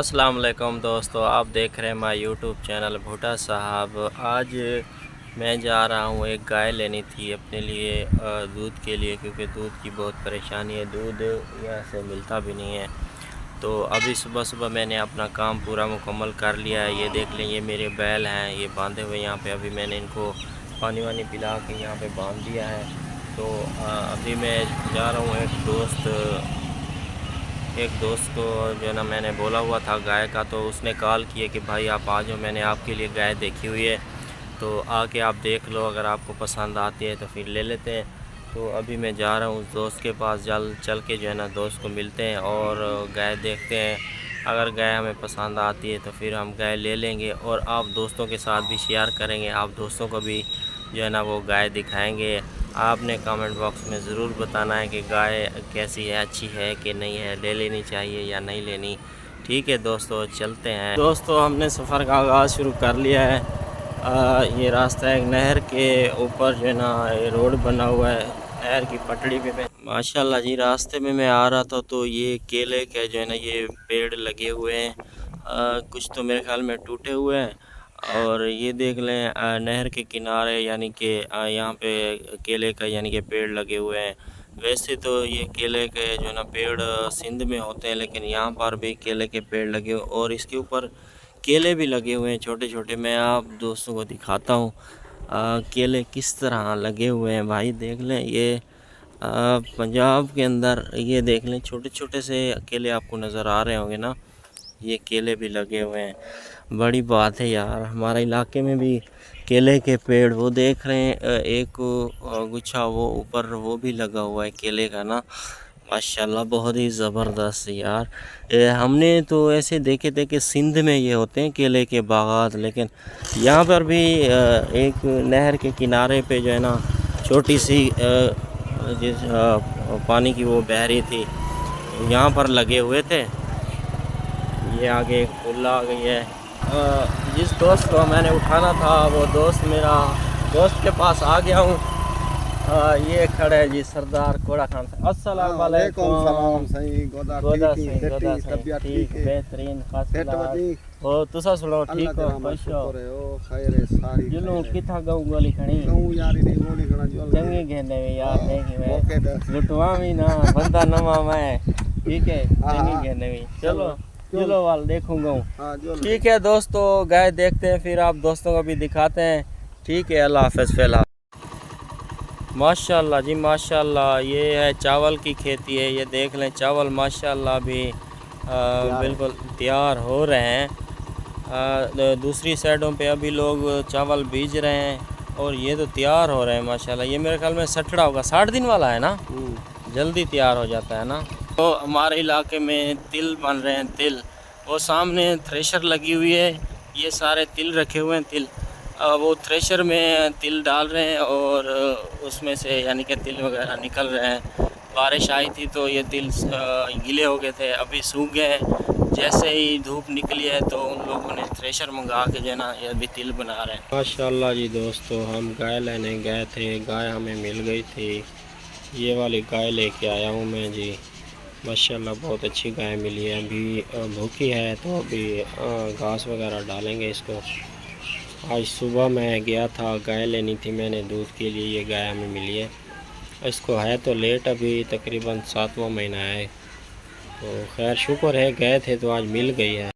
अस्सलाम वालेकुम दोस्तों, आप देख रहे हैं माय यूट्यूब चैनल भुट्टा साहब। आज मैं जा रहा हूँ, एक गाय लेनी थी अपने लिए दूध के लिए, क्योंकि दूध की बहुत परेशानी है। दूध यहाँ से मिलता भी नहीं है। तो अभी सुबह सुबह मैंने अपना काम पूरा मुकम्मल कर लिया है। ये देख लें, ये मेरे बैल हैं, ये बांधे हुए यहाँ पे। अभी मैंने इनको पानी वानी पिला के यहाँ पे बांध दिया है। तो अभी मैं जा रहा हूँ। एक दोस्त को जो है ना, मैंने बोला हुआ था गाय का, तो उसने कॉल किया कि भाई आप आ जाओ, मैंने आपके लिए गाय देखी हुई है, तो आके आप देख लो, अगर आपको पसंद आती है तो फिर ले लेते हैं। तो अभी मैं जा रहा हूँ उस दोस्त के पास, चल के जो है ना दोस्त को मिलते हैं और गाय देखते हैं। अगर गाय हमें पसंद आती है तो फिर हम गाय ले लेंगे और आप दोस्तों के साथ भी शेयर करेंगे। आप दोस्तों को भी जो है ना वो गाय दिखाएंगे। आपने कमेंट बॉक्स में ज़रूर बताना है कि गाय कैसी है, अच्छी है कि नहीं है, ले लेनी चाहिए या नहीं लेनी। ठीक है दोस्तों, चलते हैं। दोस्तों, हमने सफ़र का आगाज़ शुरू कर लिया है। ये रास्ता है नहर के ऊपर, जो है ना ये रोड बना हुआ है नहर की पटड़ी पे। माशाल्लाह जी, रास्ते में मैं आ रहा था तो ये केले के जो है ना ये पेड़ लगे हुए हैं। कुछ तो मेरे ख्याल में टूटे हुए हैं। और ये देख लें, नहर के किनारे यानी कि यहाँ पे केले का यानी कि पेड़ लगे हुए हैं। वैसे तो ये केले के जो ना पेड़ सिंध में होते हैं, लेकिन यहाँ पर भी केले के पेड़ लगे हुए और इसके ऊपर केले भी लगे हुए हैं छोटे छोटे। मैं आप दोस्तों को दिखाता हूँ केले किस तरह लगे हुए हैं। भाई देख लें, ये पंजाब के अंदर ये देख लें, छोटे छोटे से केले आपको नज़र आ रहे होंगे ना, ये केले भी लगे हुए हैं। बड़ी बात है यार, हमारे इलाके में भी केले के पेड़ वो देख रहे हैं, एक गुच्छा वो ऊपर वो भी लगा हुआ है केले का ना। माशाल्लाह, बहुत ही ज़बरदस्त यार। हमने तो ऐसे देखे थे कि सिंध में ये होते हैं केले के बागात, लेकिन यहाँ पर भी एक नहर के किनारे पे जो है ना छोटी सी जिस पानी की वो बह रही थी, यहाँ पर लगे हुए थे। ये आगे एक पुल आ गई है। जिस दोस्त को मैंने उठाना था वो दोस्त मेरा दोस्त के पास आ गया हूँ। ये खड़े है जी सरदार कोड़ा खान साहब। अस्सलाम वालेकुम। ठीक बेहतरीन ओ तुसा सुनो ठीक हो खुश हो जुलू किथा गऊ गोली खणी चंगी घेने में यार नहीं मैं लुटवा भी ना बंदा नवा मैं ठीक है चंगी घेने में चलो वाल देखूंगा। ठीक है दोस्तों, गाय देखते हैं फिर आप दोस्तों को भी दिखाते हैं। ठीक है, अल्लाह हाफ़िज़। फिलहाल माशाल्लाह जी माशाल्लाह, ये है चावल की खेती है। ये देख लें, चावल माशाल्लाह भी बिल्कुल तैयार हो रहे हैं। दूसरी साइडों पे अभी लोग चावल बीज रहे हैं और ये तो तैयार हो रहे हैं माशाल्लाह। ये मेरे ख्याल में सठड़ा होगा, 60 दिन वाला है ना, जल्दी तैयार हो जाता है ना। तो हमारे इलाके में तिल बन रहे हैं, तिल। वो सामने थ्रेशर लगी हुई है, ये सारे तिल रखे हुए हैं। तिल वो थ्रेशर में तिल डाल रहे हैं और उसमें से यानी कि तिल वगैरह निकल रहे हैं। बारिश आई थी तो ये तिल गीले हो गए थे, अभी सूख गए हैं। जैसे ही धूप निकली है तो उन लोगों ने थ्रेशर मंगा के जो है ना ये अभी तिल बना रहे हैं। माशाल्लाह जी दोस्तों, हम गाय लेने गए थे, गाय हमें मिल गई थी। ये वाली गाय लेके आया हूँ मैं जी। माशाल्लाह बहुत अच्छी गाय मिली है। अभी भूखी है तो अभी घास वगैरह डालेंगे इसको। आज सुबह मैं गया था, गाय लेनी थी मैंने दूध के लिए। ये गाय हमें मिली है। इसको है तो लेट, अभी तकरीबन 7वां महीना है। तो खैर शुक्र है, गए थे तो आज मिल गई है।